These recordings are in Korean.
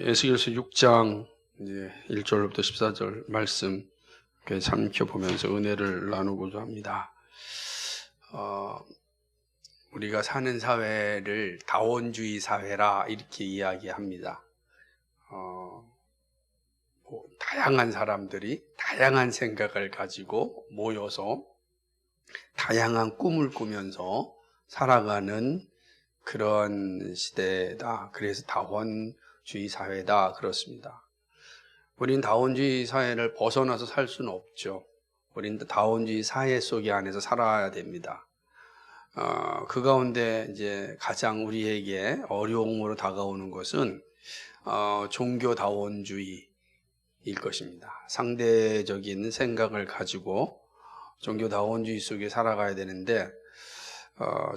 에스겔서 6장 이제 1절부터 14절 말씀 삼켜보면서 은혜를 나누고자 합니다. 우리가 사는 사회를 다원주의 사회라 이렇게 이야기합니다. 다양한 사람들이 다양한 생각을 가지고 모여서 다양한 꿈을 꾸면서 살아가는 그런 시대다. 그래서 다원주의 사회다 그렇습니다. 우린 다원주의 사회를 벗어나서 살 수는 없죠. 우린 다원주의 사회 속에 안에서 살아야 됩니다. 그 가운데 이제 가장 우리에게 어려움으로 다가오는 것은 종교 다원주의일 것입니다. 상대적인 생각을 가지고 종교 다원주의 속에 살아가야 되는데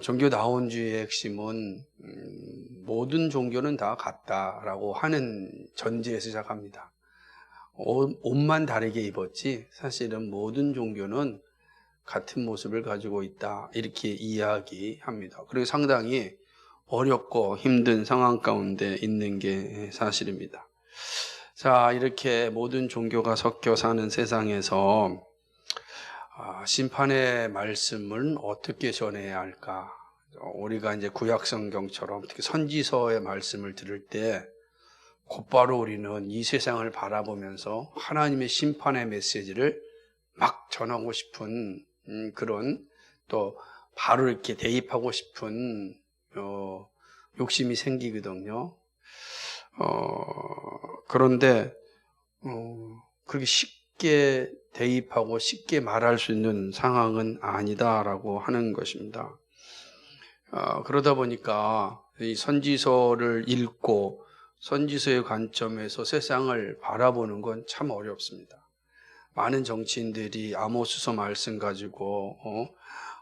종교 다원주의의 핵심은 모든 종교는 다 같다라고 하는 전제에서 시작합니다. 옷만 다르게 입었지 사실은 모든 종교는 같은 모습을 가지고 있다 이렇게 이야기합니다. 그리고 상당히 어렵고 힘든 상황 가운데 있는 게 사실입니다. 자, 이렇게 모든 종교가 섞여 사는 세상에서 심판의 말씀을 어떻게 전해야 할까? 우리가 이제 구약성경처럼 특히 선지서의 말씀을 들을 때 곧바로 우리는 이 세상을 바라보면서 하나님의 심판의 메시지를 막 전하고 싶은 그런 또 바로 이렇게 대입하고 싶은 욕심이 생기거든요. 그런데 그렇게 쉽게 대입하고 쉽게 말할 수 있는 상황은 아니다라고 하는 것입니다. 그러다 보니까 이 선지서를 읽고 선지서의 관점에서 세상을 바라보는 건 참 어렵습니다. 많은 정치인들이 아모스서 말씀 가지고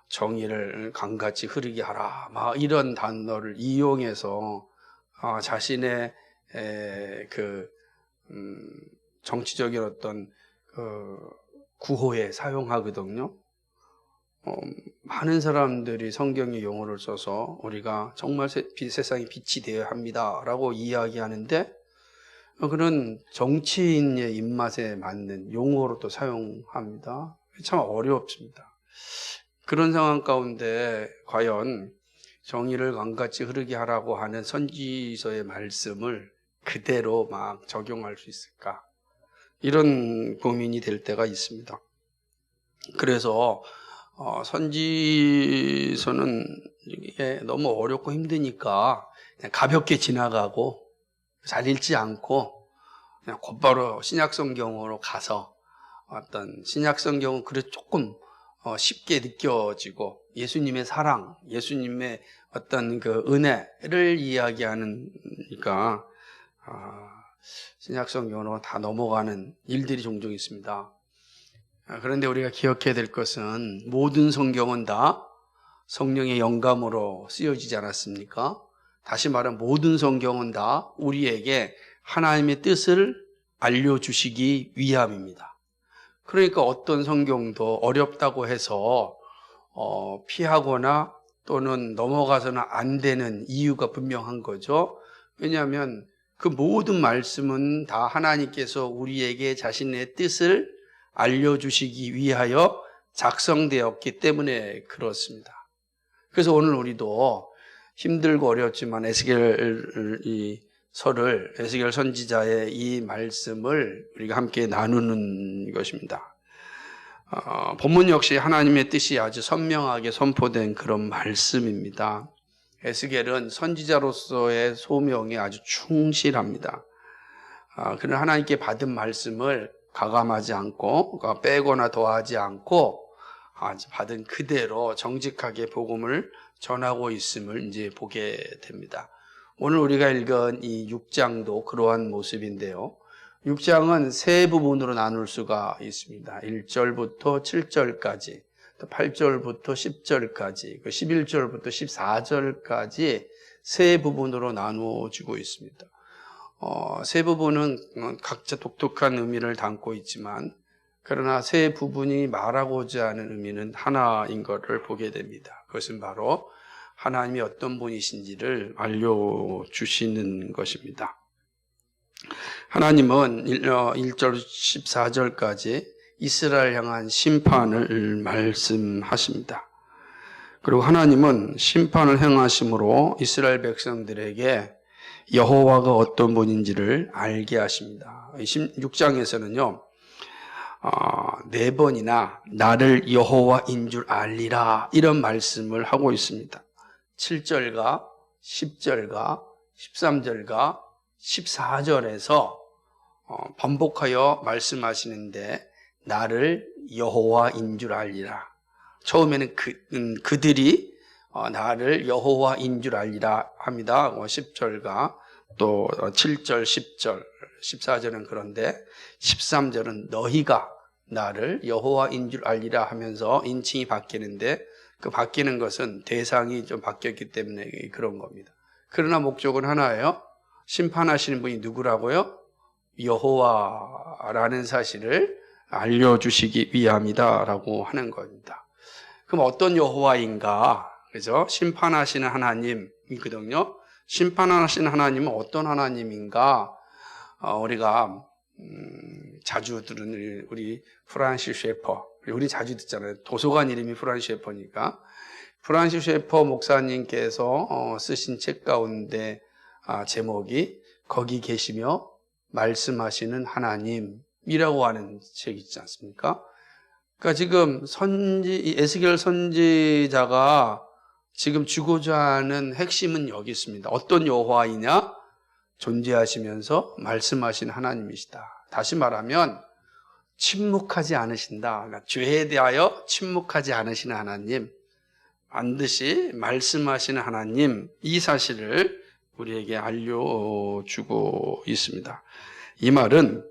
정의를 강같이 흐르게 하라 막 이런 단어를 이용해서 자신의 정치적인 어떤 구호에 사용하거든요. 많은 사람들이 성경의 용어를 써서 우리가 정말 세상에 빛이 되어야 합니다 라고 이야기하는데 그런 정치인의 입맛에 맞는 용어로 또 사용합니다. 참 어렵습니다. 그런 상황 가운데 과연 정의를 강같이 흐르게 하라고 하는 선지서의 말씀을 그대로 막 적용할 수 있을까? 이런 고민이 될 때가 있습니다. 그래서 선지서는 이게 너무 어렵고 힘드니까 그냥 가볍게 지나가고 잘 읽지 않고 그냥 곧바로 신약성경으로 가서 어떤 신약성경은 그래도 조금 쉽게 느껴지고 예수님의 사랑, 예수님의 어떤 그 은혜를 이야기하니까 신약성경으로 다 넘어가는 일들이 종종 있습니다. 그런데 우리가 기억해야 될 것은 모든 성경은 다 성령의 영감으로 쓰여지지 않았습니까? 다시 말하면 모든 성경은 다 우리에게 하나님의 뜻을 알려주시기 위함입니다. 그러니까 어떤 성경도 어렵다고 해서 피하거나 또는 넘어가서는 안 되는 이유가 분명한 거죠. 왜냐하면 그 모든 말씀은 다 하나님께서 우리에게 자신의 뜻을 알려주시기 위하여 작성되었기 때문에 그렇습니다. 그래서 오늘 우리도 힘들고 어렵지만 에스겔 선지자의 이 말씀을 우리가 함께 나누는 것입니다. 본문 역시 하나님의 뜻이 아주 선명하게 선포된 그런 말씀입니다. 에스겔은 선지자로서의 소명에 아주 충실합니다. 그는 하나님께 받은 말씀을 가감하지 않고 빼거나 더하지 않고 받은 그대로 정직하게 복음을 전하고 있음을 이제 보게 됩니다. 오늘 우리가 읽은 이 6장도 그러한 모습인데요. 6장은 세 부분으로 나눌 수가 있습니다. 1절부터 7절까지, 또 8절부터 10절까지, 11절부터 14절까지 세 부분으로 나누어지고 있습니다. 세 부분은 각자 독특한 의미를 담고 있지만 그러나 세 부분이 말하고자 하는 의미는 하나인 것을 보게 됩니다. 그것은 바로 하나님이 어떤 분이신지를 알려주시는 것입니다. 하나님은 1절 14절까지 이스라엘 향한 심판을 말씀하십니다. 그리고 하나님은 심판을 행하심으로 이스라엘 백성들에게 여호와가 어떤 분인지를 알게 하십니다. 6장에서는요, 4번이나 나를 여호와인 줄 알리라 이런 말씀을 하고 있습니다. 7절과 10절과 13절과 14절에서 반복하여 말씀하시는데 나를 여호와인 줄 알리라. 처음에는 그들이 나를 여호와인 줄 알리라 합니다. 10절과 또 7절, 10절, 14절은 그런데 13절은 너희가 나를 여호와인 줄 알리라 하면서 인칭이 바뀌는데 그 바뀌는 것은 대상이 좀 바뀌었기 때문에 그런 겁니다. 그러나 목적은 하나예요. 심판하시는 분이 누구라고요? 여호와라는 사실을 알려주시기 위함이다라고 하는 겁니다. 그럼 어떤 여호와인가? 그죠? 심판하시는 하나님이거든요. 심판하시는 하나님은 어떤 하나님인가? 우리가 자주 들은 우리 프란시스 셰퍼, 우리 자주 듣잖아요. 도서관 이름이 프란시스 셰퍼니까. 프란시스 셰퍼 목사님께서 쓰신 책 가운데 제목이 거기 계시며 말씀하시는 하나님이라고 하는 책이 있지 않습니까? 그러니까 지금 에스겔 선지자가 지금 주고자 하는 핵심은 여기 있습니다. 어떤 여호와이냐? 존재하시면서 말씀하신 하나님이시다. 다시 말하면 침묵하지 않으신다. 그러니까 죄에 대하여 침묵하지 않으시는 하나님, 반드시 말씀하시는 하나님, 이 사실을 우리에게 알려주고 있습니다. 이 말은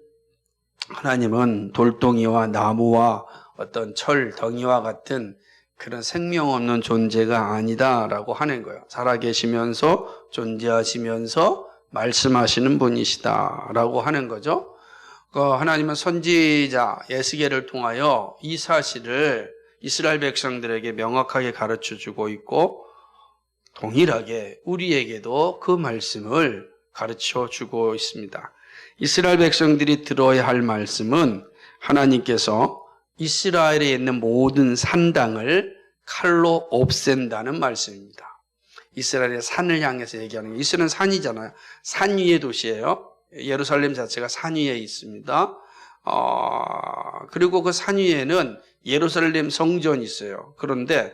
하나님은 돌덩이와 나무와 어떤 철, 덩이와 같은 그런 생명 없는 존재가 아니다라고 하는 거예요. 살아계시면서 존재하시면서 말씀하시는 분이시다라고 하는 거죠. 하나님은 선지자 에스겔을 통하여 이 사실을 이스라엘 백성들에게 명확하게 가르쳐주고 있고 동일하게 우리에게도 그 말씀을 가르쳐주고 있습니다. 이스라엘 백성들이 들어야 할 말씀은 하나님께서 이스라엘에 있는 모든 산당을 칼로 없앤다는 말씀입니다. 이스라엘의 산을 향해서 얘기하는 게, 이스라엘은 산이잖아요. 산 위의 도시예요. 예루살렘 자체가 산 위에 있습니다. 그리고 그 산 위에는 예루살렘 성전이 있어요. 그런데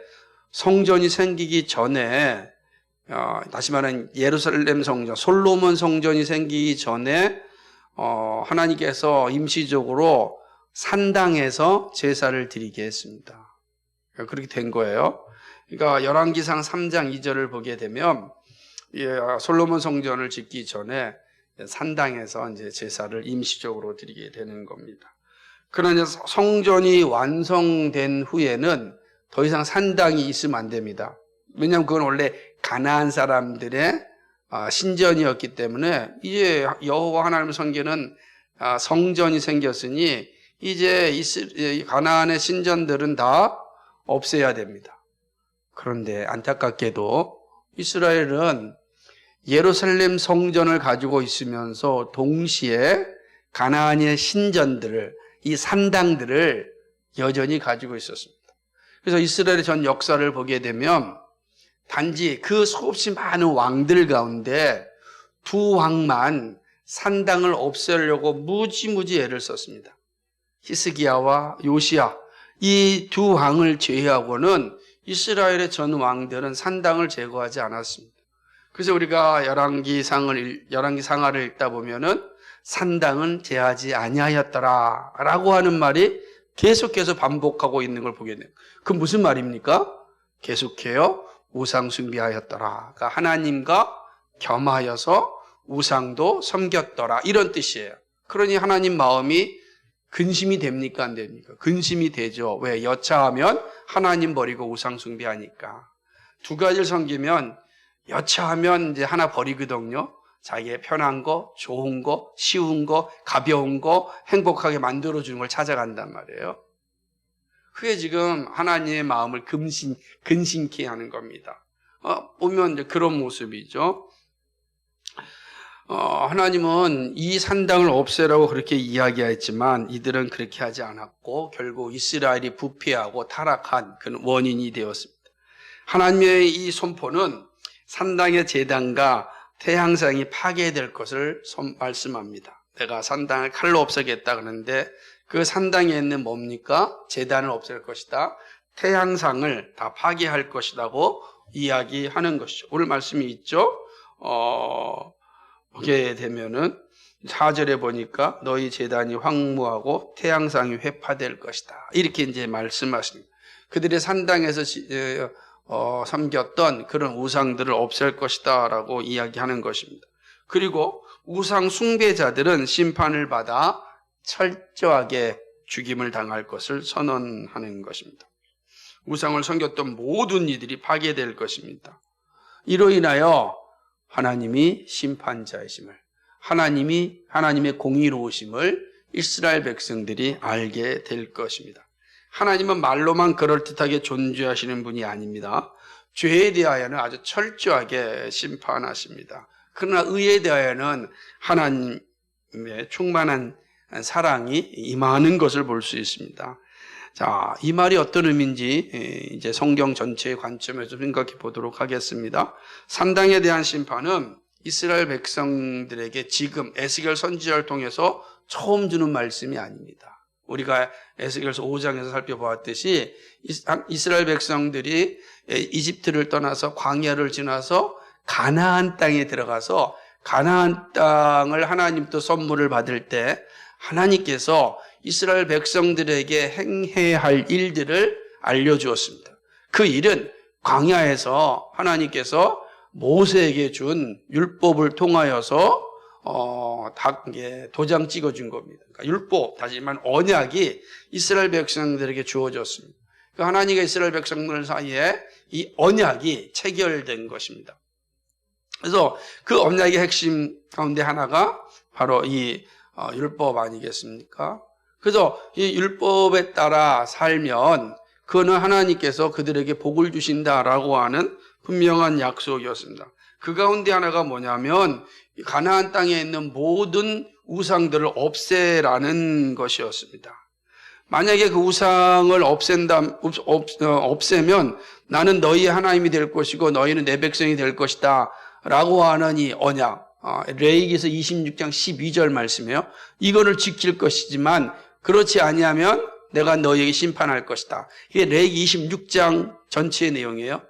성전이 생기기 전에, 다시 말하면 예루살렘 성전, 솔로몬 성전이 생기기 전에 하나님께서 임시적으로 산당에서 제사를 드리게 했습니다. 그렇게 된 거예요. 그러니까 열왕기상 3장 2절을 보게 되면 솔로몬 성전을 짓기 전에 산당에서 이제 제사를 임시적으로 드리게 되는 겁니다. 그러나 성전이 완성된 후에는 더 이상 산당이 있으면 안 됩니다. 왜냐하면 그건 원래 가나안 사람들의 신전이었기 때문에 이제 여호와 하나님을 섬기는 성전이 생겼으니 이제 가나안의 신전들은 다 없애야 됩니다. 그런데 안타깝게도 이스라엘은 예루살렘 성전을 가지고 있으면서 동시에 가나안의 신전들을, 이 산당들을 여전히 가지고 있었습니다. 그래서 이스라엘의 전 역사를 보게 되면 단지 그 수없이 많은 왕들 가운데 두 왕만 산당을 없애려고 무지무지 애를 썼습니다. 히스기야와 요시야, 이 두 왕을 제외하고는 이스라엘의 전 왕들은 산당을 제거하지 않았습니다. 그래서 우리가 열왕기 상하를 읽다 보면은 산당은 제하지 아니하였더라라고 하는 말이 계속해서 반복하고 있는 걸 보게 돼요. 그 무슨 말입니까? 계속해요. 우상 숭배하였더라. 그러니까 하나님과 겸하여서 우상도 섬겼더라. 이런 뜻이에요. 그러니 하나님 마음이 근심이 됩니까? 안 됩니까? 근심이 되죠. 왜? 여차하면 하나님 버리고 우상 숭배하니까. 두 가지를 섬기면 여차하면 이제 하나 버리거든요. 자기의 편한 거, 좋은 거, 쉬운 거, 가벼운 거, 행복하게 만들어주는 걸 찾아간단 말이에요. 그게 지금 하나님의 마음을 근심케 하는 겁니다. 보면 이제 그런 모습이죠. 하나님은 이 산당을 없애라고 그렇게 이야기했지만 이들은 그렇게 하지 않았고 결국 이스라엘이 부패하고 타락한 그 원인이 되었습니다. 하나님의 이 선포는 산당의 제단과 태양상이 파괴될 것을 말씀합니다. 내가 산당을 칼로 없애겠다 그러는데 그 산당에 있는 뭡니까? 제단을 없앨 것이다. 태양상을 다 파괴할 것이라고 이야기하는 것이죠. 오늘 말씀이 있죠. 보게 되면은 4절에 보니까 너희 제단이 황무하고 태양상이 회파될 것이다. 이렇게 이제 말씀하십니다. 그들의 산당에서 섬겼던 그런 우상들을 없앨 것이다 라고 이야기하는 것입니다. 그리고 우상 숭배자들은 심판을 받아 철저하게 죽임을 당할 것을 선언하는 것입니다. 우상을 섬겼던 모든 이들이 파괴될 것입니다. 이로 인하여 하나님이 심판자이심을, 하나님의 공의로우심을 이스라엘 백성들이 알게 될 것입니다. 하나님은 말로만 그럴듯하게 존재하시는 분이 아닙니다. 죄에 대하여는 아주 철저하게 심판하십니다. 그러나 의에 대하여는 하나님의 충만한 사랑이 임하는 것을 볼 수 있습니다. 자, 이 말이 어떤 의미인지 이제 성경 전체의 관점에서 생각해 보도록 하겠습니다. 산당에 대한 심판은 이스라엘 백성들에게 지금 에스겔 선지자를 통해서 처음 주는 말씀이 아닙니다. 우리가 에스겔서 5장에서 살펴보았듯이 이스라엘 백성들이 이집트를 떠나서 광야를 지나서 가나안 땅에 들어가서 가나안 땅을 하나님부터 선물을 받을 때 하나님께서 이스라엘 백성들에게 행해야 할 일들을 알려주었습니다. 그 일은 광야에서 하나님께서 모세에게 준 율법을 통하여서 도장 찍어준 겁니다. 그러니까 율법, 다시 말하면 언약이 이스라엘 백성들에게 주어졌습니다. 그 하나님과 이스라엘 백성들 사이에 이 언약이 체결된 것입니다. 그래서 그 언약의 핵심 가운데 하나가 바로 이 율법 아니겠습니까? 그래서 이 율법에 따라 살면 그거는 하나님께서 그들에게 복을 주신다라고 하는 분명한 약속이었습니다. 그 가운데 하나가 뭐냐면 가나안 땅에 있는 모든 우상들을 없애라는 것이었습니다. 만약에 그 우상을 없애면 나는 너희의 하나님이 될 것이고 너희는 내 백성이 될 것이다 라고 하는 이 언약, 레위기서 26장 12절 말씀이에요. 이거를 지킬 것이지만 그렇지 아니하면 내가 너희에게 심판할 것이다. 이게 레위기 26장 전체의 내용이에요.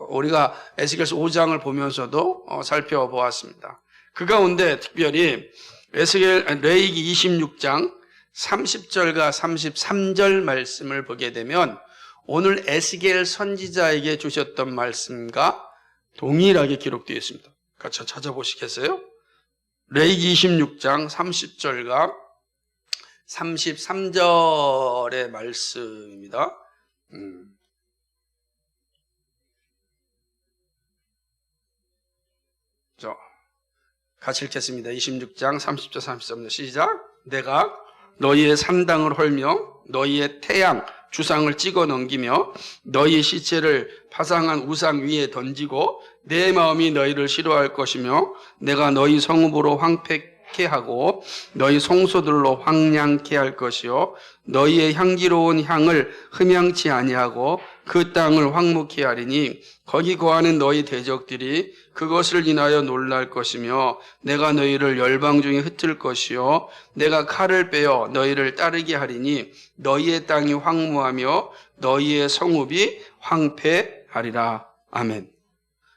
우리가 에스겔서 5장을 보면서도 살펴보았습니다. 그 가운데 특별히 레위기 26장 30절과 33절 말씀을 보게 되면 오늘 에스겔 선지자에게 주셨던 말씀과 동일하게 기록되어 있습니다. 같이 찾아보시겠어요? 레위기 26장 30절과 33절의 말씀입니다. 같이 읽겠습니다. 26장 30절 33절 시작. 내가 너희의 산당을 헐며 너희의 태양 주상을 찍어 넘기며 너희의 시체를 파상한 우상 위에 던지고 내 마음이 너희를 싫어할 것이며 내가 너희 성읍으로 황폐케 하고 너희 성소들로 황량케 할 것이요 너희의 향기로운 향을 흠양치 아니하고 그 땅을 황무케 하리니 거기 거하는 너희 대적들이 그것을 인하여 놀랄 것이며 내가 너희를 열방 중에 흩을 것이요 내가 칼을 빼어 너희를 따르게 하리니 너희의 땅이 황무하며 너희의 성읍이 황폐하리라. 아멘.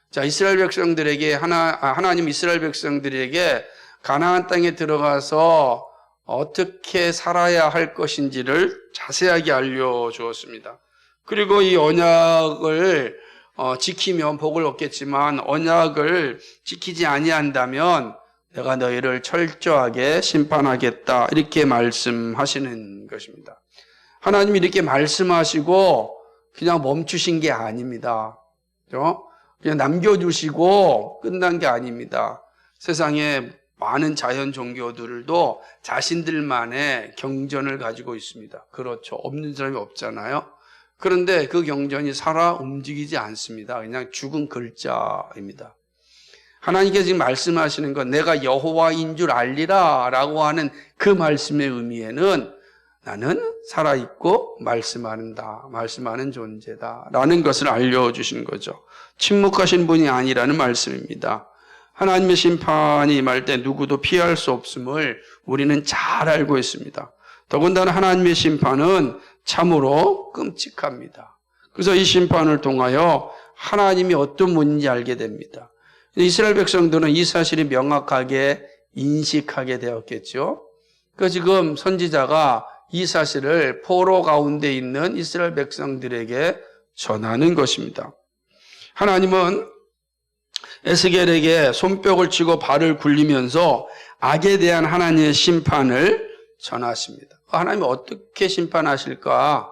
자, 이스라엘 백성들에게 하나님 이스라엘 백성들에게 가나안 땅에 들어가서 어떻게 살아야 할 것인지를 자세하게 알려주었습니다. 그리고 이 언약을 지키면 복을 얻겠지만 언약을 지키지 아니한다면 내가 너희를 철저하게 심판하겠다 이렇게 말씀하시는 것입니다. 하나님이 이렇게 말씀하시고 그냥 멈추신 게 아닙니다. 그렇죠? 그냥 남겨두시고 끝난 게 아닙니다. 세상에 많은 자연 종교들도 자신들만의 경전을 가지고 있습니다. 그렇죠. 없는 사람이 없잖아요. 그런데 그 경전이 살아 움직이지 않습니다. 그냥 죽은 글자입니다. 하나님께서 지금 말씀하시는 건 내가 여호와인 줄 알리라 라고 하는 그 말씀의 의미에는 나는 살아있고 말씀하는 존재다 라는 것을 알려주시는 거죠. 침묵하신 분이 아니라는 말씀입니다. 하나님의 심판이 임할 때 누구도 피할 수 없음을 우리는 잘 알고 있습니다. 더군다나 하나님의 심판은 참으로 끔찍합니다. 그래서 이 심판을 통하여 하나님이 어떤 분인지 알게 됩니다. 이스라엘 백성들은 이 사실이 명확하게 인식하게 되었겠죠. 그 지금 선지자가 이 사실을 포로 가운데 있는 이스라엘 백성들에게 전하는 것입니다. 하나님은 에스겔에게 손뼉을 치고 발을 굴리면서 악에 대한 하나님의 심판을 전하십니다. 하나님이 어떻게 심판하실까?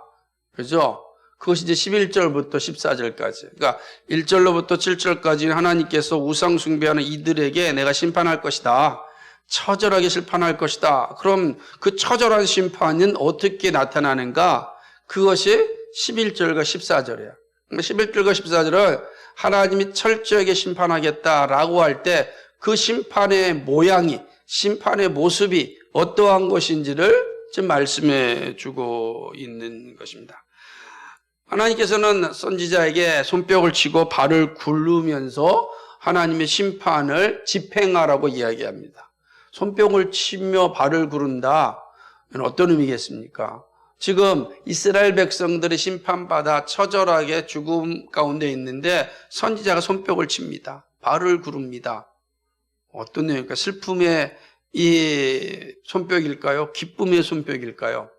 그죠? 그것이 이제 11절부터 14절까지. 그러니까 1절로부터 7절까지 하나님께서 우상 숭배하는 이들에게 내가 심판할 것이다. 처절하게 심판할 것이다. 그럼 그 처절한 심판은 어떻게 나타나는가? 그것이 11절과 14절이에요. 11절과 14절은 하나님이 철저하게 심판하겠다라고 할 때 그 심판의 모양이, 심판의 모습이 어떠한 것인지를 지금 말씀해 주고 있는 것입니다. 하나님께서는 선지자에게 손뼉을 치고 발을 굴르면서 하나님의 심판을 집행하라고 이야기합니다. 손뼉을 치며 발을 구른다. 어떤 의미겠습니까? 지금 이스라엘 백성들이 심판받아 처절하게 죽음 가운데 있는데 선지자가 손뼉을 칩니다. 발을 구릅니다. 어떤 내용일까요? 슬픔의 이 손뼉일까요? 기쁨의 손뼉일까요?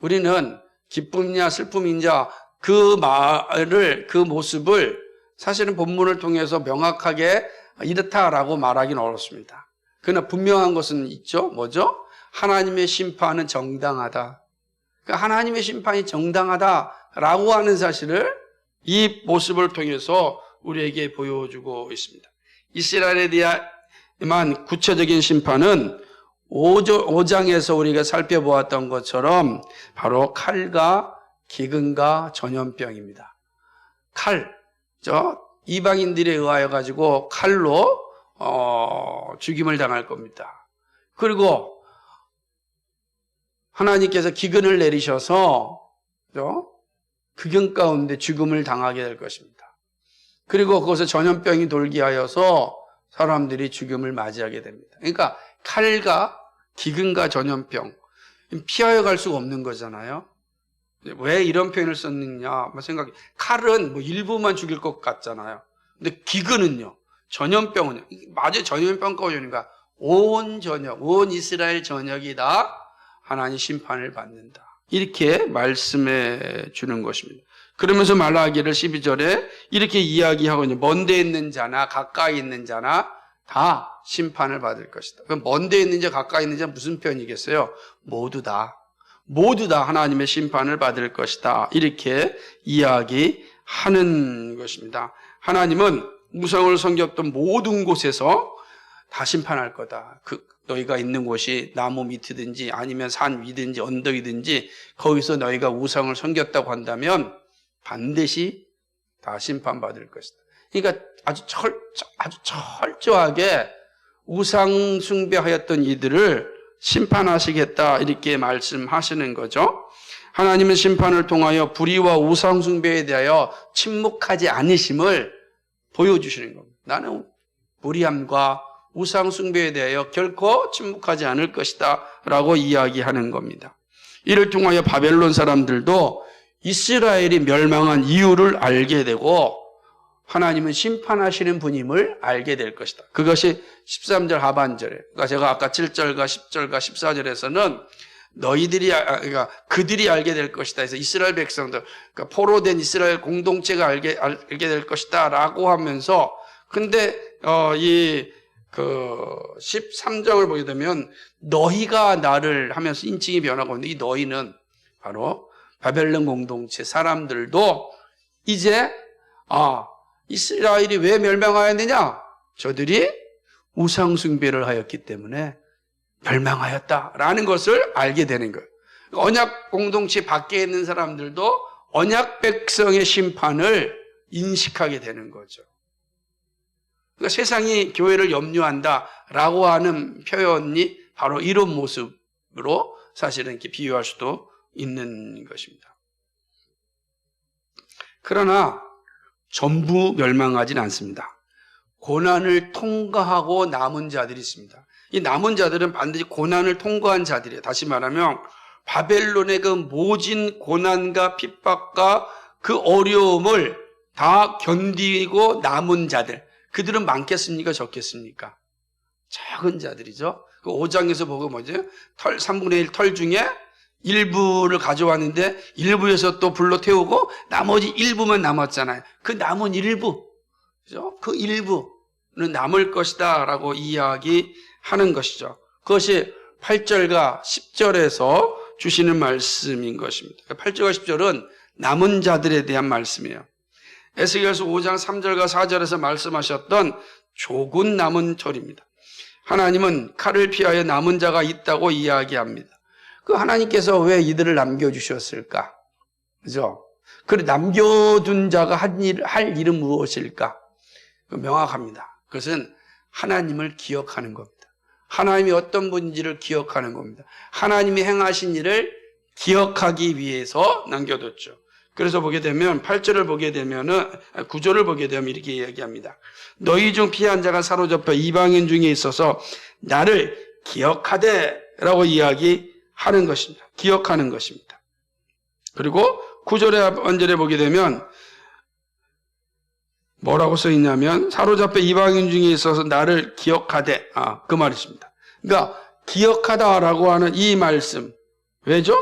우리는 기쁨이냐 슬픔이냐 그 말을, 그 모습을 사실은 본문을 통해서 명확하게 이렇다라고 말하기는 어렵습니다. 그러나 분명한 것은 있죠. 뭐죠? 하나님의 심판은 정당하다. 그러니까 하나님의 심판이 정당하다라고 하는 사실을 이 모습을 통해서 우리에게 보여주고 있습니다. 이스라엘에 대한 구체적인 심판은 5장에서 우리가 살펴보았던 것처럼 바로 칼과 기근과 전염병입니다. 칼, 이방인들에 의하여 가지고 칼로 죽임을 당할 겁니다. 그리고 하나님께서 기근을 내리셔서 기근 가운데 죽음을 당하게 될 것입니다. 그리고 그것에 전염병이 돌게 하여서 사람들이 죽음을 맞이하게 됩니다. 그러니까 칼과 기근과 전염병, 피하여 갈 수가 없는 거잖아요. 왜 이런 표현을 썼느냐 생각해. 칼은 일부만 죽일 것 같잖아요. 근데 기근은요, 전염병은요, 맞아요. 전염병과 오니까 온 이스라엘 전역이 다 하나님 심판을 받는다. 이렇게 말씀해 주는 것입니다. 그러면서 말라기를 12절에 이렇게 이야기하고 있는, 먼데 있는 자나 가까이 있는 자나 다 심판을 받을 것이다. 그럼 먼데 있는 자 가까이 있는 자 무슨 표현이겠어요? 모두 다 하나님의 심판을 받을 것이다. 이렇게 이야기하는 것입니다. 하나님은 우상을 섬겼던 모든 곳에서 다 심판할 거다. 너희가 있는 곳이 나무 밑이든지 아니면 산 위든지 언덕이든지 거기서 너희가 우상을 섬겼다고 한다면 반드시 다 심판받을 것이다. 그러니까 아주 철저하게 우상 숭배하였던 이들을 심판하시겠다 이렇게 말씀하시는 거죠. 하나님은 심판을 통하여 불의와 우상 숭배에 대하여 침묵하지 않으심을 보여주시는 겁니다. 나는 불의함과 우상 숭배에 대하여 결코 침묵하지 않을 것이다 라고 이야기하는 겁니다. 이를 통하여 바벨론 사람들도 이스라엘이 멸망한 이유를 알게 되고 하나님은 심판하시는 분임을 알게 될 것이다. 그것이 13절 하반절에, 그러니까 제가 아까 7절과 10절과 14절에서는 그러니까 그들이 알게 될 것이다 해서 이스라엘 백성들, 그러니까 포로된 이스라엘 공동체가 알게 될 것이다 라고 하면서, 근데 13장을 보게 되면 너희가 나를 하면서 인칭이 변하고 있는데, 이 너희는 바로 바벨론 공동체 사람들도 이제 이스라엘이 왜 멸망하였느냐? 저들이 우상 숭배를 하였기 때문에 멸망하였다라는 것을 알게 되는 거예요. 언약 공동체 밖에 있는 사람들도 언약 백성의 심판을 인식하게 되는 거죠. 그러니까 세상이 교회를 염려한다라고 하는 표현이 바로 이런 모습으로 사실은 이렇게 비유할 수도 있는 것입니다. 그러나 전부 멸망하진 않습니다. 고난을 통과하고 남은 자들이 있습니다. 이 남은 자들은 반드시 고난을 통과한 자들이에요. 다시 말하면 바벨론의 그 모진 고난과 핍박과 그 어려움을 다 견디고 남은 자들, 그들은 많겠습니까? 적겠습니까? 작은 자들이죠. 그 5장에서 보고 뭐죠? 3분의 1 털 중에 일부를 가져왔는데 일부에서 또 불로 태우고 나머지 일부만 남았잖아요. 그 남은 일부, 그죠? 그 일부는 남을 것이다 라고 이야기하는 것이죠. 그것이 8절과 10절에서 주시는 말씀인 것입니다. 8절과 10절은 남은 자들에 대한 말씀이에요. 에스겔서 5장 3절과 4절에서 말씀하셨던 조금 남은 털입니다. 하나님은 칼을 피하여 남은 자가 있다고 이야기합니다. 그 하나님께서 왜 이들을 남겨주셨을까? 그죠? 그 남겨둔 자가 할 일은 무엇일까? 명확합니다. 그것은 하나님을 기억하는 겁니다. 하나님이 어떤 분인지를 기억하는 겁니다. 하나님이 행하신 일을 기억하기 위해서 남겨뒀죠. 그래서 보게 되면 8절을 보게 되면은 9절을 보게 되면 이렇게 이야기합니다. 너희 중 피한 자가 사로잡혀 이방인 중에 있어서 나를 기억하되라고 이야기하는 것입니다. 기억하는 것입니다. 그리고 9절에 언절에 보게 되면 뭐라고 써 있냐면 사로잡혀 이방인 중에 있어서 나를 기억하되 그 말이 있습니다. 그러니까 기억하다라고 하는 이 말씀 왜죠?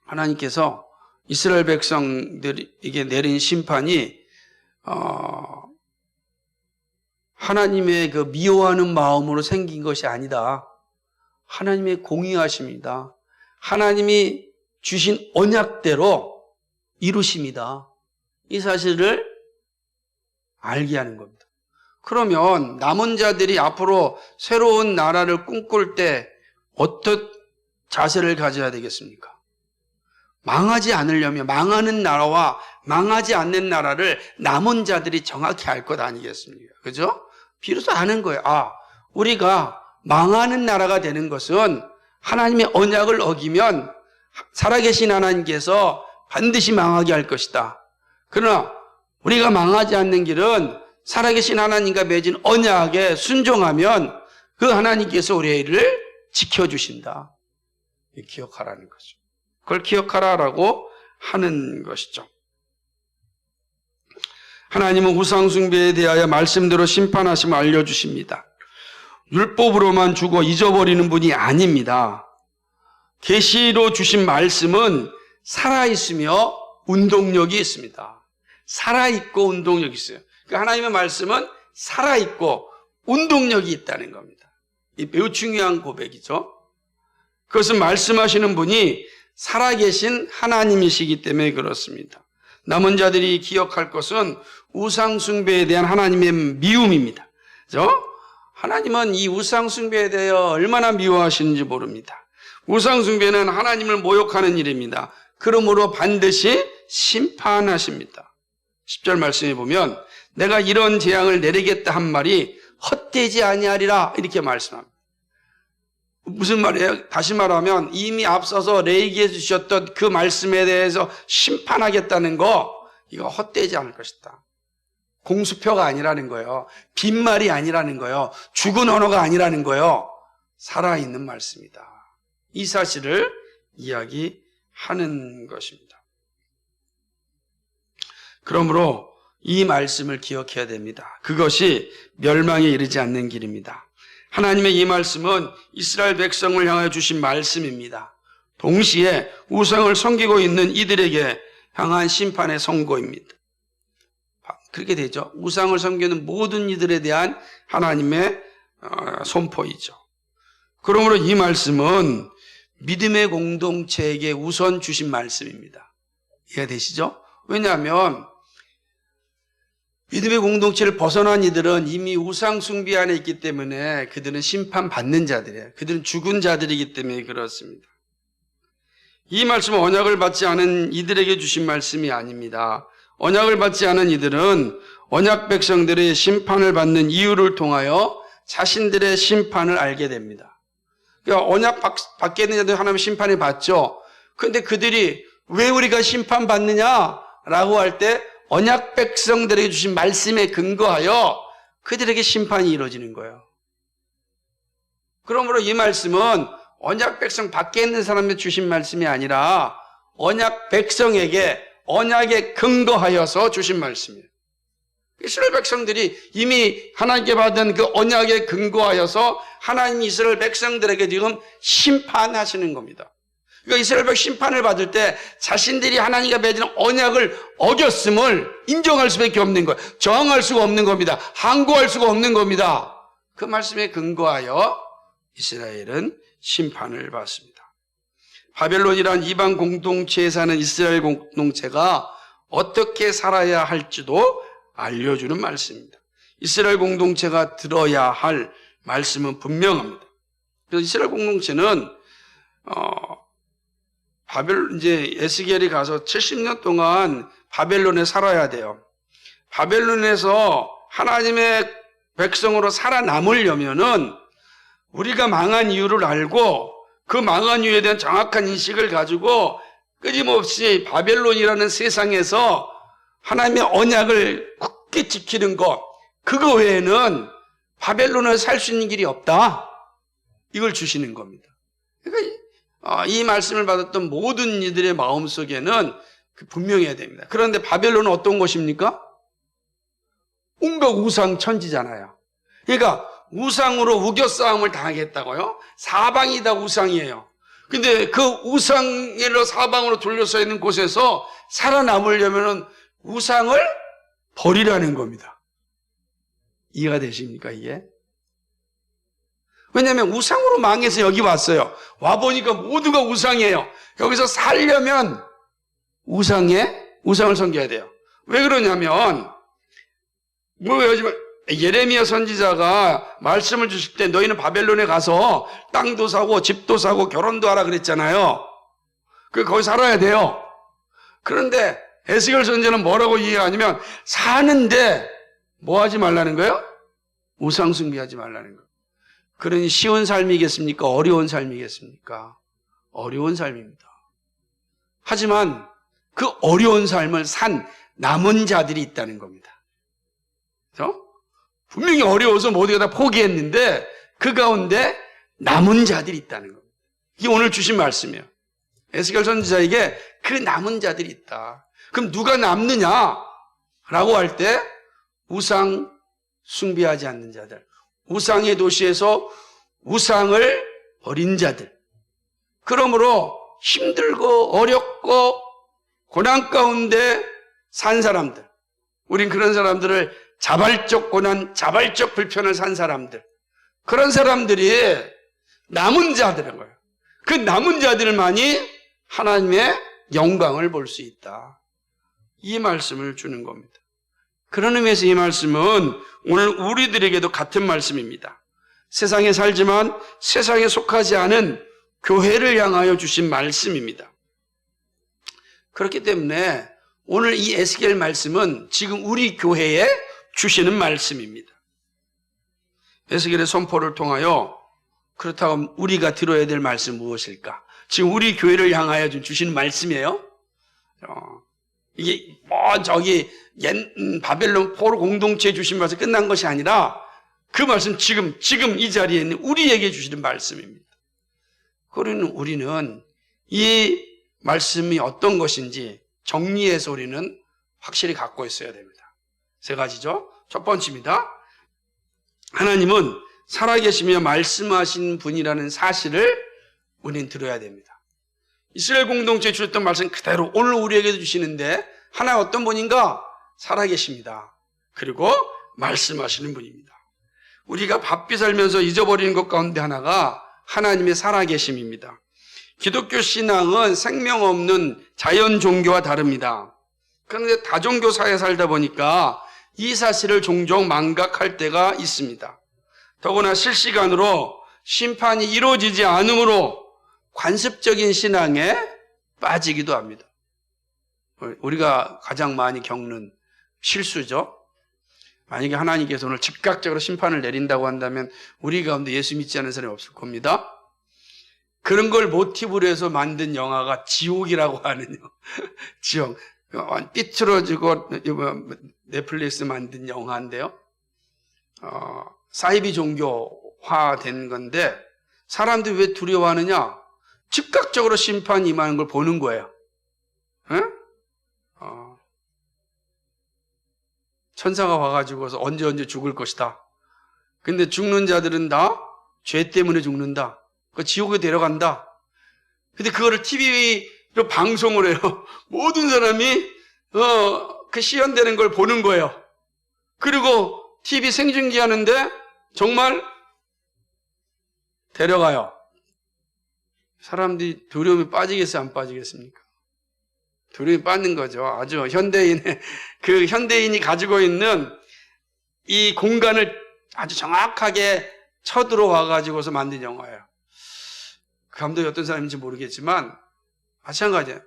하나님께서 이스라엘 백성들에게 내린 심판이 하나님의 그 미워하는 마음으로 생긴 것이 아니다. 하나님의 공의하심이다. 하나님이 주신 언약대로 이루심이다. 이 사실을 알게 하는 겁니다. 그러면 남은 자들이 앞으로 새로운 나라를 꿈꿀 때 어떤 자세를 가져야 되겠습니까? 망하지 않으려면 망하는 나라와 망하지 않는 나라를 남은 자들이 정확히 알 것 아니겠습니까? 그죠? 비로소 아는 거예요. 우리가 망하는 나라가 되는 것은 하나님의 언약을 어기면 살아계신 하나님께서 반드시 망하게 할 것이다. 그러나 우리가 망하지 않는 길은 살아계신 하나님과 맺은 언약에 순종하면 그 하나님께서 우리의 일을 지켜주신다. 기억하라는 거죠. 그걸 기억하라라고 하는 것이죠. 하나님은 우상 숭배에 대하여 말씀대로 심판하심을 알려주십니다. 율법으로만 주고 잊어버리는 분이 아닙니다. 계시로 주신 말씀은 살아있으며 운동력이 있습니다. 살아있고 운동력이 있어요. 그러니까 하나님의 말씀은 살아있고 운동력이 있다는 겁니다. 이 매우 중요한 고백이죠. 그것은 말씀하시는 분이 살아계신 하나님이시기 때문에 그렇습니다. 남은 자들이 기억할 것은 우상 숭배에 대한 하나님의 미움입니다. 그렇죠? 하나님은 이 우상 숭배에 대하여 얼마나 미워하시는지 모릅니다. 우상 숭배는 하나님을 모욕하는 일입니다. 그러므로 반드시 심판하십니다. 10절 말씀에 보면 내가 이런 재앙을 내리겠다 한 말이 헛되지 아니하리라 이렇게 말씀합니다. 무슨 말이에요? 다시 말하면 이미 앞서서 얘기해 주셨던 그 말씀에 대해서 심판하겠다는 거 이거 헛되지 않을 것이다. 공수표가 아니라는 거예요. 빈말이 아니라는 거예요. 죽은 언어가 아니라는 거예요. 살아있는 말씀이다. 이 사실을 이야기하는 것입니다. 그러므로 이 말씀을 기억해야 됩니다. 그것이 멸망에 이르지 않는 길입니다. 하나님의 이 말씀은 이스라엘 백성을 향하여 주신 말씀입니다. 동시에 우상을 섬기고 있는 이들에게 향한 심판의 선고입니다. 그렇게 되죠. 우상을 섬기는 모든 이들에 대한 하나님의 선포이죠. 그러므로 이 말씀은 믿음의 공동체에게 우선 주신 말씀입니다. 이해가 되시죠? 왜냐하면 믿음의 공동체를 벗어난 이들은 이미 우상 숭배 안에 있기 때문에 그들은 심판받는 자들이에요. 그들은 죽은 자들이기 때문에 그렇습니다. 이 말씀은 언약을 받지 않은 이들에게 주신 말씀이 아닙니다. 언약을 받지 않은 이들은 언약 백성들의 심판을 받는 이유를 통하여 자신들의 심판을 알게 됩니다. 그러니까 언약 받게 되는 하나님 심판을 받죠. 그런데 그들이 왜 우리가 심판받느냐라고 할 때 언약 백성들에게 주신 말씀에 근거하여 그들에게 심판이 이루어지는 거예요. 그러므로 이 말씀은 언약 백성 밖에 있는 사람에게 주신 말씀이 아니라 언약 백성에게 언약에 근거하여서 주신 말씀이에요. 이스라엘 백성들이 이미 하나님께 받은 그 언약에 근거하여서 하나님이 이스라엘 백성들에게 지금 심판하시는 겁니다. 그러니까 이스라엘 백성 심판을 받을 때 자신들이 하나님과 맺은 언약을 어겼음을 인정할 수밖에 없는 거예요. 저항할 수가 없는 겁니다. 항거할 수가 없는 겁니다. 그 말씀에 근거하여 이스라엘은 심판을 받습니다. 바벨론이란 이방 공동체에 사는 이스라엘 공동체가 어떻게 살아야 할지도 알려주는 말씀입니다. 이스라엘 공동체가 들어야 할 말씀은 분명합니다. 그래서 이스라엘 공동체는 이제 에스겔이 가서 70년 동안 바벨론에 살아야 돼요. 바벨론에서 하나님의 백성으로 살아남으려면은 우리가 망한 이유를 알고 그 망한 이유에 대한 정확한 인식을 가지고 끊임없이 바벨론이라는 세상에서 하나님의 언약을 굳게 지키는 것, 그거 외에는 바벨론을 살 수 있는 길이 없다. 이걸 주시는 겁니다. 그러니까 이 말씀을 받았던 모든 이들의 마음속에는 분명해야 됩니다. 그런데 바벨론은 어떤 곳입니까? 온갖 우상 천지잖아요. 그러니까 우상으로 우겨싸움을 당하겠다고요? 사방이 다 우상이에요. 근데 그 우상으로 사방으로 둘러싸여 있는 곳에서 살아남으려면 우상을 버리라는 겁니다. 이해가 되십니까, 이게? 왜냐하면 우상으로 망해서 여기 왔어요. 와보니까 모두가 우상이에요. 여기서 살려면 우상을 섬겨야 돼요. 왜 그러냐면, 예레미야 선지자가 말씀을 주실 때 너희는 바벨론에 가서 땅도 사고 집도 사고 결혼도 하라 그랬잖아요. 거기 살아야 돼요. 그런데 에스겔 선지자는 뭐라고 이해하냐면 사는데 뭐 하지 말라는 거예요? 우상 숭배하지 말라는 거예요. 그러니 쉬운 삶이겠습니까? 어려운 삶이겠습니까? 어려운 삶입니다. 하지만 그 어려운 삶을 산 남은 자들이 있다는 겁니다. 그렇죠? 분명히 어려워서 모두가 다 포기했는데 그 가운데 남은 자들이 있다는 겁니다. 이게 오늘 주신 말씀이에요. 에스겔 선지자에게 그 남은 자들이 있다. 그럼 누가 남느냐라고 할 때 우상 숭배하지 않는 자들, 우상의 도시에서 우상을 버린 자들, 그러므로 힘들고 어렵고 고난 가운데 산 사람들, 우린 그런 사람들을 자발적 고난, 자발적 불편을 산 사람들, 그런 사람들이 남은 자들인 거예요. 그 남은 자들만이 하나님의 영광을 볼 수 있다. 이 말씀을 주는 겁니다. 그런 의미에서 이 말씀은 오늘 우리들에게도 같은 말씀입니다. 세상에 살지만 세상에 속하지 않은 교회를 향하여 주신 말씀입니다. 그렇기 때문에 오늘 이 에스겔 말씀은 지금 우리 교회에 주시는 말씀입니다. 에스겔의 선포를 통하여 그렇다고 우리가 들어야 될 말씀 무엇일까? 지금 우리 교회를 향하여 주시는 말씀이에요. 이게 바벨론 포로 공동체에 주신 말씀 끝난 것이 아니라 그 말씀 지금 이 자리에 있는 우리에게 주시는 말씀입니다. 그러면 우리는 이 말씀이 어떤 것인지 정리해서 우리는 확실히 갖고 있어야 됩니다. 세 가지죠. 첫 번째입니다. 하나님은 살아계시며 말씀하신 분이라는 사실을 우리는 들어야 됩니다. 이스라엘 공동체에 주셨던 말씀 그대로 오늘 우리에게도 주시는데 하나 어떤 분인가? 살아계십니다. 그리고 말씀하시는 분입니다. 우리가 바삐 살면서 잊어버리는 것 가운데 하나가 하나님의 살아계심입니다. 기독교 신앙은 생명 없는 자연 종교와 다릅니다. 그런데 다종교 사회에 살다 보니까 이 사실을 종종 망각할 때가 있습니다. 더구나 실시간으로 심판이 이루어지지 않으므로 관습적인 신앙에 빠지기도 합니다. 우리가 가장 많이 겪는 실수죠. 만약에 하나님께서 오늘 즉각적으로 심판을 내린다고 한다면 우리 가운데 예수 믿지 않는 사람이 없을 겁니다. 그런 걸 모티브로 해서 만든 영화가 지옥이라고 하는 지옥. 삐뚤어지고 넷플릭스 만든 영화인데요. 사이비 종교화된 건데 사람들이 왜 두려워하느냐? 즉각적으로 심판이 임하는 걸 보는 거예요. 응? 천사가 와가지고서 언제 죽을 것이다. 근데 죽는 자들은 다 죄 때문에 죽는다. 그 지옥에 데려간다. 근데 그거를 TV로 방송을 해요. 모든 사람이 그 시연되는 걸 보는 거예요. 그리고 TV 생중계 하는데 정말 데려가요. 사람들이 두려움에 빠지겠어요, 안 빠지겠습니까? 두려움이 빠지는 거죠. 아주 현대인이 가지고 있는 이 공간을 아주 정확하게 쳐들어와 가지고서 만든 영화예요. 그 감독이 어떤 사람인지 모르겠지만 마찬가지예요.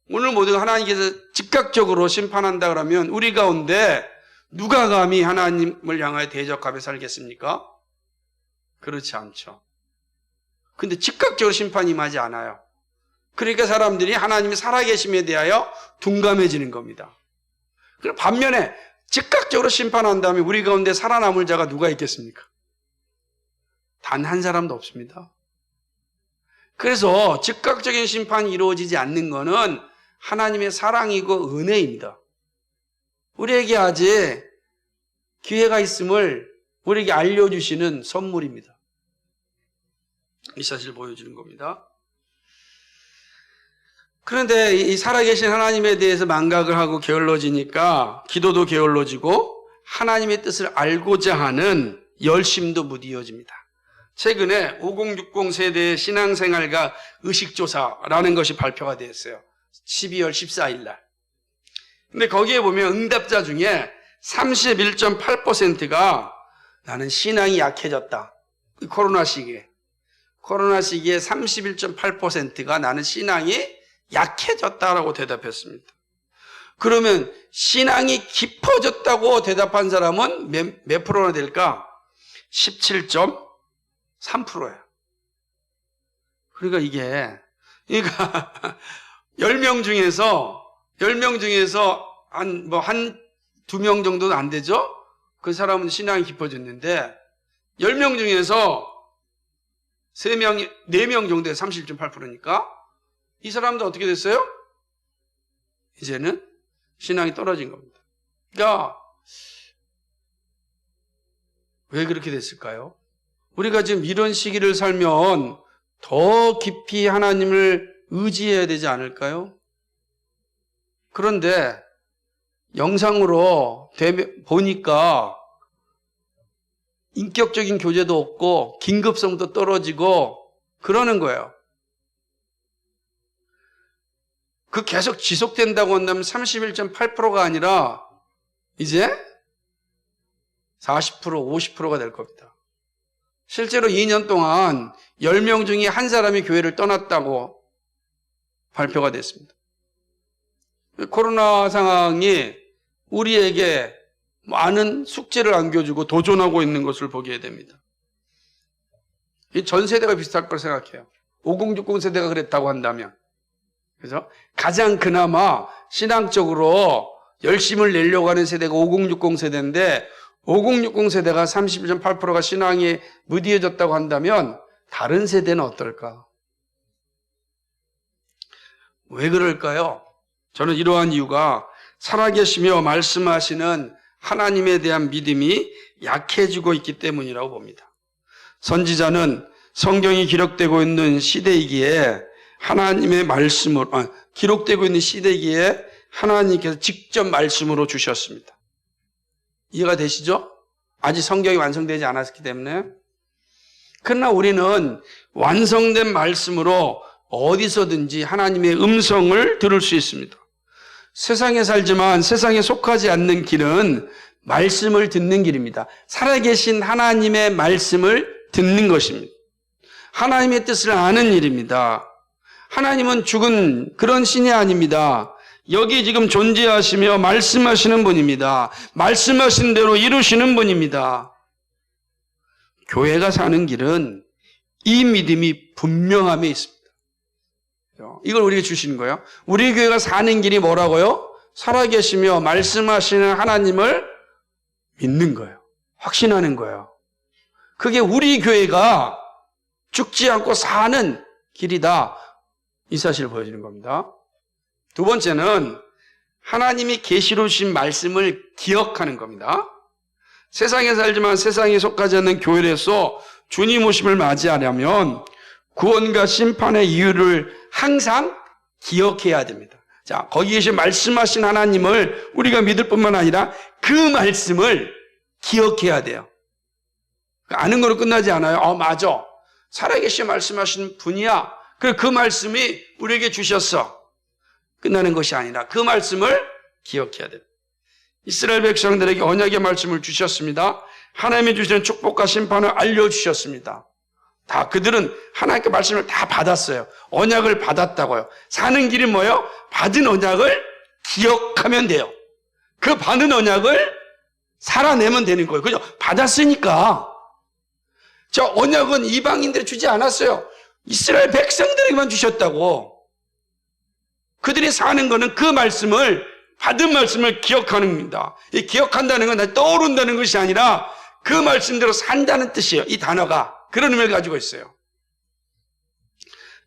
오늘 모두가 하나님께서 즉각적으로 심판한다 그러면 우리 가운데 누가 감히 하나님을 향하여 대적하며 살겠습니까? 그렇지 않죠. 근데 즉각적으로 심판이 임하지 않아요. 그러니까 사람들이 하나님이 살아계심에 대하여 둔감해지는 겁니다. 그럼 반면에 즉각적으로 심판한다면 우리 가운데 살아남을 자가 누가 있겠습니까? 단 한 사람도 없습니다. 그래서 즉각적인 심판이 이루어지지 않는 것은 하나님의 사랑이고 은혜입니다. 우리에게 아직 기회가 있음을 우리에게 알려주시는 선물입니다. 이 사실을 보여주는 겁니다. 그런데 이 살아계신 하나님에 대해서 망각을 하고 게을러지니까 기도도 게을러지고 하나님의 뜻을 알고자 하는 열심도 무디어집니다. 최근에 5060 세대의 신앙생활과 의식조사라는 것이 발표가 되었어요. 12월 14일 날. 근데 거기에 보면 응답자 중에 31.8%가 나는 신앙이 약해졌다. 코로나 시기에 31.8%가 나는 신앙이 약해졌다라고 대답했습니다. 그러면 신앙이 깊어졌다고 대답한 사람은 몇 프로나 될까? 17.3%예요. 그러니까 이게 10명 중에서 한 2명 정도는 안 되죠? 그 사람은 신앙이 깊어졌는데 10명 중에서 4명 정도에 31.8%니까 이 사람도 어떻게 됐어요? 이제는 신앙이 떨어진 겁니다. 그러니까 왜 그렇게 됐을까요? 우리가 지금 이런 시기를 살면 더 깊이 하나님을 의지해야 되지 않을까요? 그런데 영상으로 보니까 인격적인 교제도 없고 긴급성도 떨어지고 그러는 거예요. 그 계속 지속된다고 한다면 31.8%가 아니라 이제 40%, 50%가 될 겁니다. 실제로 2년 동안 10명 중에 한 사람이 교회를 떠났다고 발표가 됐습니다. 코로나 상황이 우리에게 많은 숙제를 안겨주고 도전하고 있는 것을 보게 됩니다. 전 세대가 비슷할 걸 생각해요. 5060 세대가 그랬다고 한다면. 그죠? 가장 그나마 신앙적으로 열심을 내려고 하는 세대가 5060 세대인데 5060 세대가 31.8%가 신앙이 무디어졌다고 한다면 다른 세대는 어떨까? 왜 그럴까요? 저는 이러한 이유가 살아계시며 말씀하시는 하나님에 대한 믿음이 약해지고 있기 때문이라고 봅니다. 선지자는 성경이 기록되고 있는 시대이기에 하나님의 말씀으로 기록되고 있는 시대기에 하나님께서 직접 말씀으로 주셨습니다. 이해가 되시죠? 아직 성경이 완성되지 않았기 때문에. 그러나 우리는 완성된 말씀으로 어디서든지 하나님의 음성을 들을 수 있습니다. 세상에 살지만 세상에 속하지 않는 길은 말씀을 듣는 길입니다. 살아계신 하나님의 말씀을 듣는 것입니다. 하나님의 뜻을 아는 일입니다. 하나님은 죽은 그런 신이 아닙니다. 여기 지금 존재하시며 말씀하시는 분입니다. 말씀하신 대로 이루시는 분입니다. 교회가 사는 길은 이 믿음이 분명함에 있습니다. 이걸 우리에게 주시는 거예요. 우리 교회가 사는 길이 뭐라고요? 살아계시며 말씀하시는 하나님을 믿는 거예요. 확신하는 거예요. 그게 우리 교회가 죽지 않고 사는 길이다. 이 사실을 보여주는 겁니다. 두 번째는 하나님이 계시로 주신 말씀을 기억하는 겁니다. 세상에 살지만 세상에 속하지 않는 교회에서 주님 오심을 맞이하려면 구원과 심판의 이유를 항상 기억해야 됩니다. 자, 거기 계신 말씀하신 하나님을 우리가 믿을 뿐만 아니라 그 말씀을 기억해야 돼요. 아는 거로 끝나지 않아요. 맞아. 살아계신 말씀하신 분이야. 그 말씀이 우리에게 주셨어. 끝나는 것이 아니라 그 말씀을 기억해야 돼요. 이스라엘 백성들에게 언약의 말씀을 주셨습니다. 하나님이 주시는 축복과 심판을 알려주셨습니다. 다 그들은 하나님께 말씀을 다 받았어요. 언약을 받았다고요. 사는 길이 뭐예요? 받은 언약을 기억하면 돼요. 그 받은 언약을 살아내면 되는 거예요. 그죠? 받았으니까. 저 언약은 이방인들이 주지 않았어요. 이스라엘 백성들에게만 주셨다고. 그들이 사는 거는 그 말씀을, 받은 말씀을 기억하는 겁니다. 이 기억한다는 건 떠오른다는 것이 아니라 그 말씀대로 산다는 뜻이에요. 이 단어가. 그런 의미를 가지고 있어요.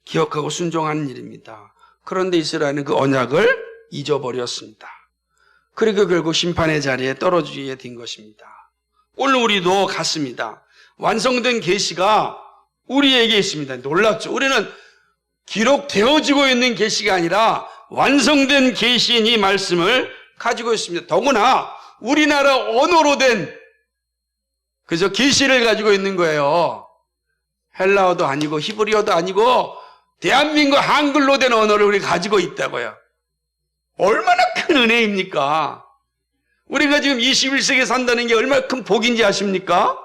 기억하고 순종하는 일입니다. 그런데 이스라엘은 그 언약을 잊어버렸습니다. 그리고 결국 심판의 자리에 떨어지게 된 것입니다. 오늘 우리도 같습니다. 완성된 계시가 우리에게 있습니다. 놀랍죠? 우리는 기록되어지고 있는 계시가 아니라 완성된 계시인 이 말씀을 가지고 있습니다. 더구나 우리나라 언어로 된 그저 계시를 가지고 있는 거예요. 헬라어도 아니고 히브리어도 아니고 대한민국 한글로 된 언어를 우리 가지고 있다고요. 얼마나 큰 은혜입니까? 우리가 지금 21세기에 산다는 게 얼마나 큰 복인지 아십니까?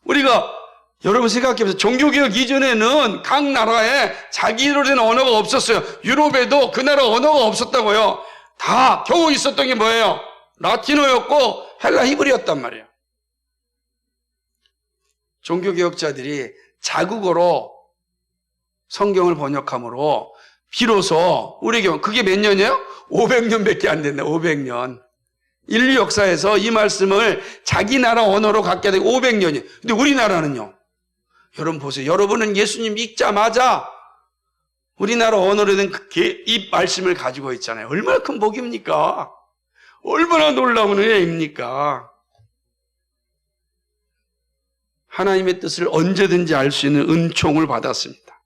우리가 여러분 생각해보세요. 종교개혁 이전에는 각 나라에 자기로 된 언어가 없었어요. 유럽에도 그 나라 언어가 없었다고요. 다 겨우 있었던 게 뭐예요? 라틴어였고 헬라 히브리였단 말이에요. 종교개혁자들이 자국어로 성경을 번역함으로 비로소 우리에게 그게 몇 년이에요? 500년밖에 안 됐네. 500년. 인류 역사에서 이 말씀을 자기 나라 언어로 갖게 되고 500년이에요. 근데 우리나라는요. 여러분 보세요. 여러분은 예수님 믿자마자 우리나라 언어로 된 이 말씀을 가지고 있잖아요. 얼마나 큰 복입니까? 얼마나 놀라운 은혜입니까? 하나님의 뜻을 언제든지 알 수 있는 은총을 받았습니다.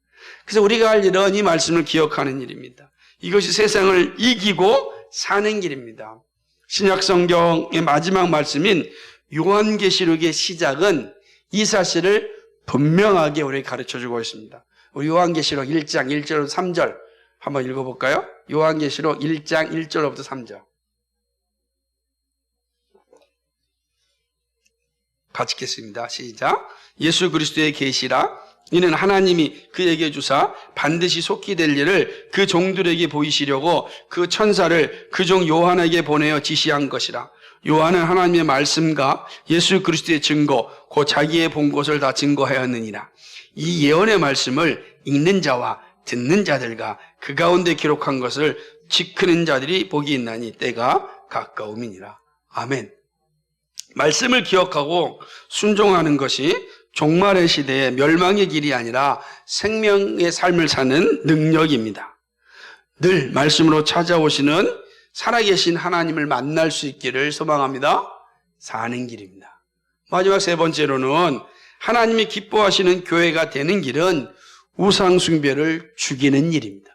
그래서 우리가 할 일은 이 말씀을 기억하는 일입니다. 이것이 세상을 이기고 사는 길입니다. 신약성경의 마지막 말씀인 요한계시록의 시작은 이 사실을 분명하게 우리에게 가르쳐주고 있습니다. 우리 요한계시록 1장 1절부터 3절 한번 읽어볼까요? 요한계시록 1장 1절부터 3절 같이 읽겠습니다. 시작. 예수 그리스도의 계시라 이는 하나님이 그에게 주사 반드시 속히 될 일을 그 종들에게 보이시려고 그 천사를 그 종 요한에게 보내어 지시한 것이라. 요한은 하나님의 말씀과 예수 그리스도의 증거 곧 자기의 본 것을 다 증거하였느니라. 이 예언의 말씀을 읽는 자와 듣는 자들과 그 가운데 기록한 것을 지키는 자들이 복이 있나니 때가 가까움이니라. 아멘. 말씀을 기억하고 순종하는 것이 종말의 시대에 멸망의 길이 아니라 생명의 삶을 사는 능력입니다. 늘 말씀으로 찾아오시는 살아계신 하나님을 만날 수 있기를 소망합니다. 사는 길입니다. 마지막 세 번째로는 하나님이 기뻐하시는 교회가 되는 길은 우상 숭배를 죽이는 일입니다.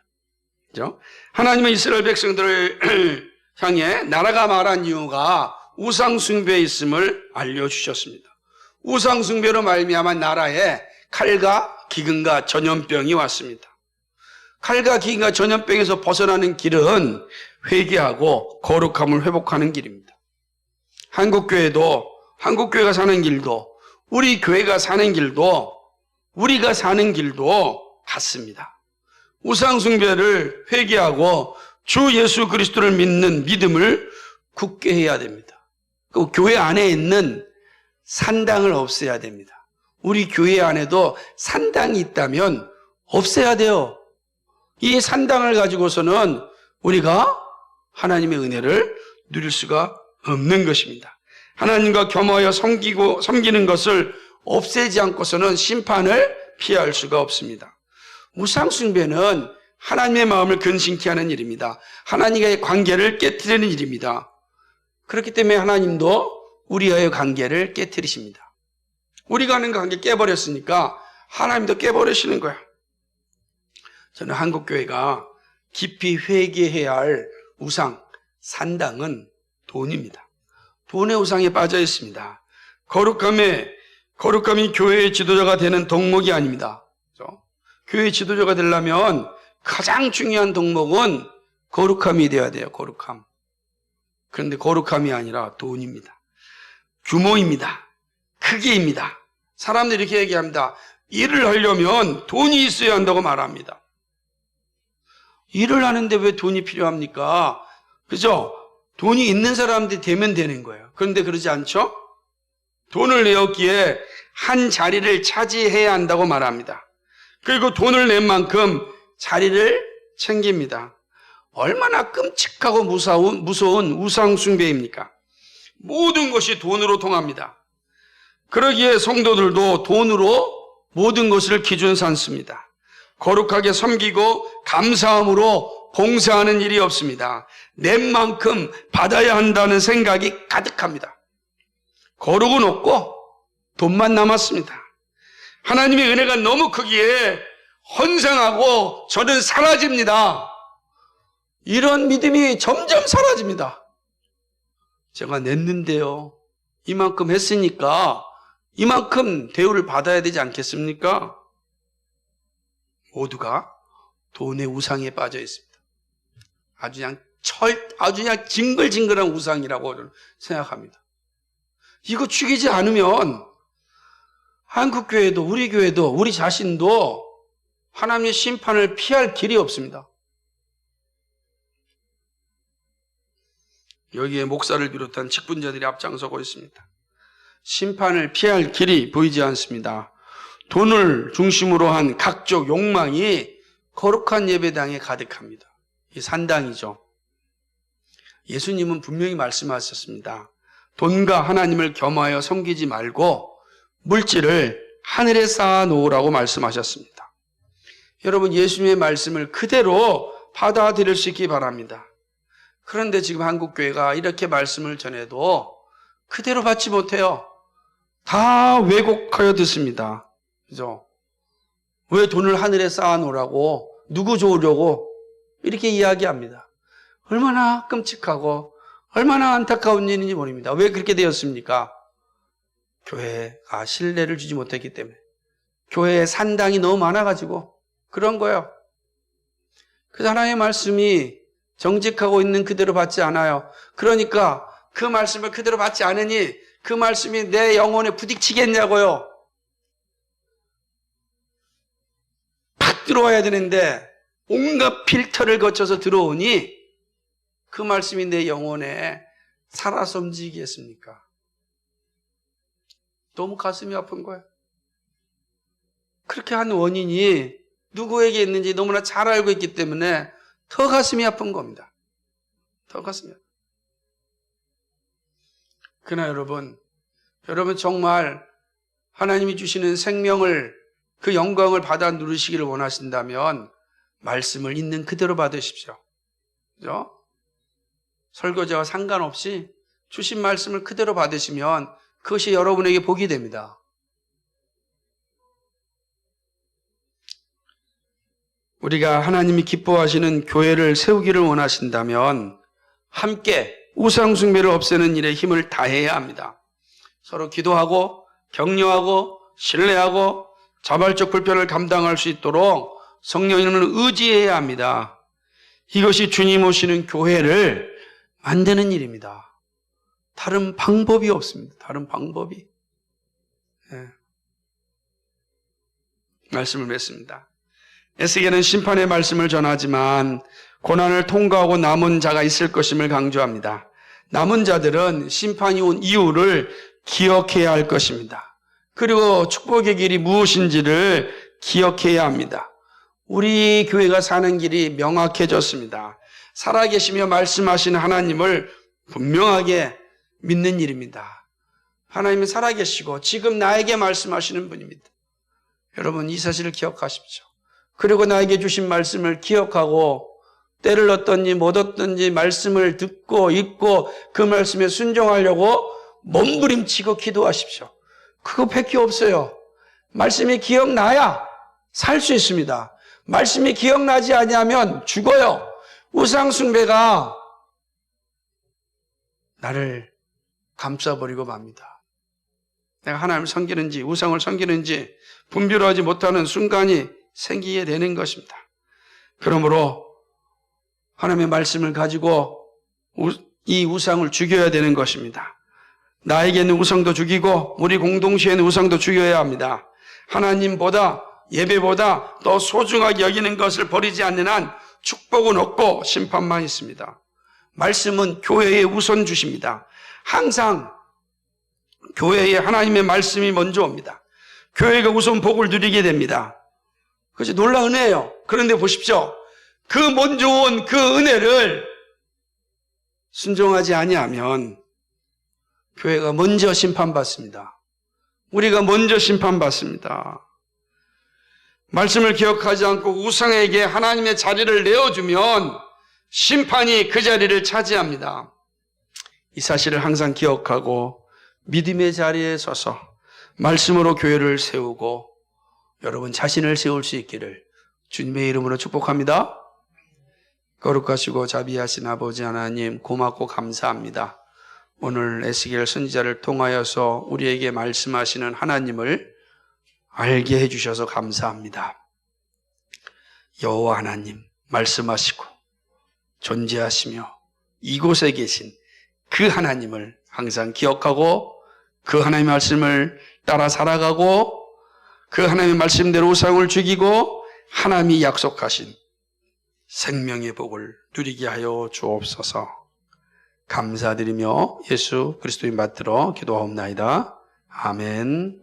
그렇죠? 하나님은 이스라엘 백성들을 향해 나라가 말한 이유가 우상 숭배에 있음을 알려주셨습니다. 우상 숭배로 말미암아 나라에 칼과 기근과 전염병이 왔습니다. 칼과 기근과 전염병에서 벗어나는 길은 회개하고 거룩함을 회복하는 길입니다. 한국교회가 사는 길도 우리 교회가 사는 길도 우리가 사는 길도 같습니다. 우상 숭배를 회개하고 주 예수 그리스도를 믿는 믿음을 굳게 해야 됩니다. 그 교회 안에 있는 산당을 없애야 됩니다. 우리 교회 안에도 산당이 있다면 없애야 돼요. 이 산당을 가지고서는 우리가 하나님의 은혜를 누릴 수가 없는 것입니다. 하나님과 겸하여 섬기는 것을 없애지 않고서는 심판을 피할 수가 없습니다. 우상 숭배는 하나님의 마음을 근심케 하는 일입니다. 하나님과의 관계를 깨트리는 일입니다. 그렇기 때문에 하나님도 우리와의 관계를 깨트리십니다. 우리가 하는 관계 깨버렸으니까 하나님도 깨버리시는 거야. 저는 한국교회가 깊이 회개해야 할 우상, 산당은 돈입니다. 돈의 우상에 빠져 있습니다. 거룩함이 교회의 지도자가 되는 덕목이 아닙니다. 그렇죠? 교회의 지도자가 되려면 가장 중요한 덕목은 거룩함이 되어야 돼요. 거룩함. 그런데 거룩함이 아니라 돈입니다. 규모입니다. 크기입니다. 사람들이 이렇게 얘기합니다. 일을 하려면 돈이 있어야 한다고 말합니다. 일을 하는데 왜 돈이 필요합니까? 그죠? 돈이 있는 사람들이 되면 되는 거예요. 그런데 그러지 않죠? 돈을 내었기에 한 자리를 차지해야 한다고 말합니다. 그리고 돈을 낸 만큼 자리를 챙깁니다. 얼마나 끔찍하고 무서운 우상 숭배입니까? 모든 것이 돈으로 통합니다. 그러기에 성도들도 돈으로 모든 것을 기준 삼습니다. 거룩하게 섬기고 감사함으로 봉사하는 일이 없습니다. 낸 만큼 받아야 한다는 생각이 가득합니다. 거룩은 없고 돈만 남았습니다. 하나님의 은혜가 너무 크기에 헌상하고 저는 사라집니다. 이런 믿음이 점점 사라집니다. 제가 냈는데요. 이만큼 했으니까 이만큼 대우를 받아야 되지 않겠습니까? 모두가 돈의 우상에 빠져 있습니다. 아주 그냥 징글징글한 우상이라고 저는 생각합니다. 이거 죽이지 않으면 한국교회도 우리 교회도 우리 자신도 하나님의 심판을 피할 길이 없습니다. 여기에 목사를 비롯한 직분자들이 앞장서고 있습니다. 심판을 피할 길이 보이지 않습니다. 돈을 중심으로 한 각종 욕망이 거룩한 예배당에 가득합니다. 이 산당이죠. 예수님은 분명히 말씀하셨습니다. 돈과 하나님을 겸하여 섬기지 말고 물질을 하늘에 쌓아 놓으라고 말씀하셨습니다. 여러분, 예수님의 말씀을 그대로 받아들일 수 있기 바랍니다. 그런데 지금 한국교회가 이렇게 말씀을 전해도 그대로 받지 못해요. 다 왜곡하여 듣습니다. 그죠? 왜 돈을 하늘에 쌓아 놓으라고, 누구 좋으려고 이렇게 이야기합니다. 얼마나 끔찍하고 얼마나 안타까운 일인지 모릅니다. 왜 그렇게 되었습니까? 교회가 신뢰를 주지 못했기 때문에. 교회에 산당이 너무 많아가지고 그런 거예요. 그래서 하나님의 말씀이 정직하고 있는 그대로 받지 않아요. 그러니까 그 말씀을 그대로 받지 않으니 그 말씀이 내 영혼에 부딪히겠냐고요. 팍 들어와야 되는데 온갖 필터를 거쳐서 들어오니 그 말씀이 내 영혼에 살아서 움직이겠습니까? 너무 가슴이 아픈 거예요. 그렇게 한 원인이 누구에게 있는지 너무나 잘 알고 있기 때문에 더 가슴이 아픈 겁니다. 더 가슴이 아픈. 그러나 여러분 정말 하나님이 주시는 생명을, 그 영광을 받아 누리시기를 원하신다면 말씀을 있는 그대로 받으십시오. 그죠? 설교자와 상관없이 주신 말씀을 그대로 받으시면 그것이 여러분에게 복이 됩니다. 우리가 하나님이 기뻐하시는 교회를 세우기를 원하신다면 함께 우상 숭배를 없애는 일에 힘을 다해야 합니다. 서로 기도하고 격려하고 신뢰하고 자발적 불편을 감당할 수 있도록 성령님을 의지해야 합니다. 이것이 주님 오시는 교회를 만드는 일입니다. 다른 방법이 없습니다. 다른 방법이. 말씀을 맺습니다. 에스겔은 심판의 말씀을 전하지만 고난을 통과하고 남은 자가 있을 것임을 강조합니다. 남은 자들은 심판이 온 이유를 기억해야 할 것입니다. 그리고 축복의 길이 무엇인지를 기억해야 합니다. 우리 교회가 사는 길이 명확해졌습니다. 살아계시며 말씀하시는 하나님을 분명하게 믿는 일입니다. 하나님은 살아계시고 지금 나에게 말씀하시는 분입니다. 여러분, 이 사실을 기억하십시오. 그리고 나에게 주신 말씀을 기억하고 때를 얻든지 못 얻든지 말씀을 듣고 읽고 그 말씀에 순종하려고 몸부림치고 기도하십시오. 그거밖에 없어요. 말씀이 기억나야 살 수 있습니다. 말씀이 기억나지 아니하면 죽어요. 우상 숭배가 나를 감싸버리고 맙니다. 내가 하나님을 섬기는지 우상을 섬기는지 분별하지 못하는 순간이 생기게 되는 것입니다. 그러므로 하나님의 말씀을 가지고 이 우상을 죽여야 되는 것입니다. 나에게 있는 우상도 죽이고 우리 공동체에 있는 우상도 죽여야 합니다. 하나님보다 예배보다 더 소중하게 여기는 것을 버리지 않는 한 축복은 없고 심판만 있습니다. 말씀은 교회의 우선 주십니다. 항상 교회에 하나님의 말씀이 먼저 옵니다. 교회가 우선 복을 누리게 됩니다. 그것이 놀라운 은혜예요. 그런데 보십시오. 그 먼저 온 그 은혜를 순종하지 아니하면 교회가 먼저 심판받습니다. 우리가 먼저 심판받습니다. 말씀을 기억하지 않고 우상에게 하나님의 자리를 내어주면 심판이 그 자리를 차지합니다. 이 사실을 항상 기억하고 믿음의 자리에 서서 말씀으로 교회를 세우고 여러분 자신을 세울 수 있기를 주님의 이름으로 축복합니다. 거룩하시고 자비하신 아버지 하나님, 고맙고 감사합니다. 오늘 에스겔 선지자를 통하여서 우리에게 말씀하시는 하나님을 알게 해주셔서 감사합니다. 여호와 하나님 말씀하시고 존재하시며 이곳에 계신 그 하나님을 항상 기억하고 그 하나님의 말씀을 따라 살아가고 그 하나님의 말씀대로 우상을 죽이고 하나님이 약속하신 생명의 복을 누리게 하여 주옵소서. 감사드리며 예수 그리스도의 받들어 기도하옵나이다. 아멘.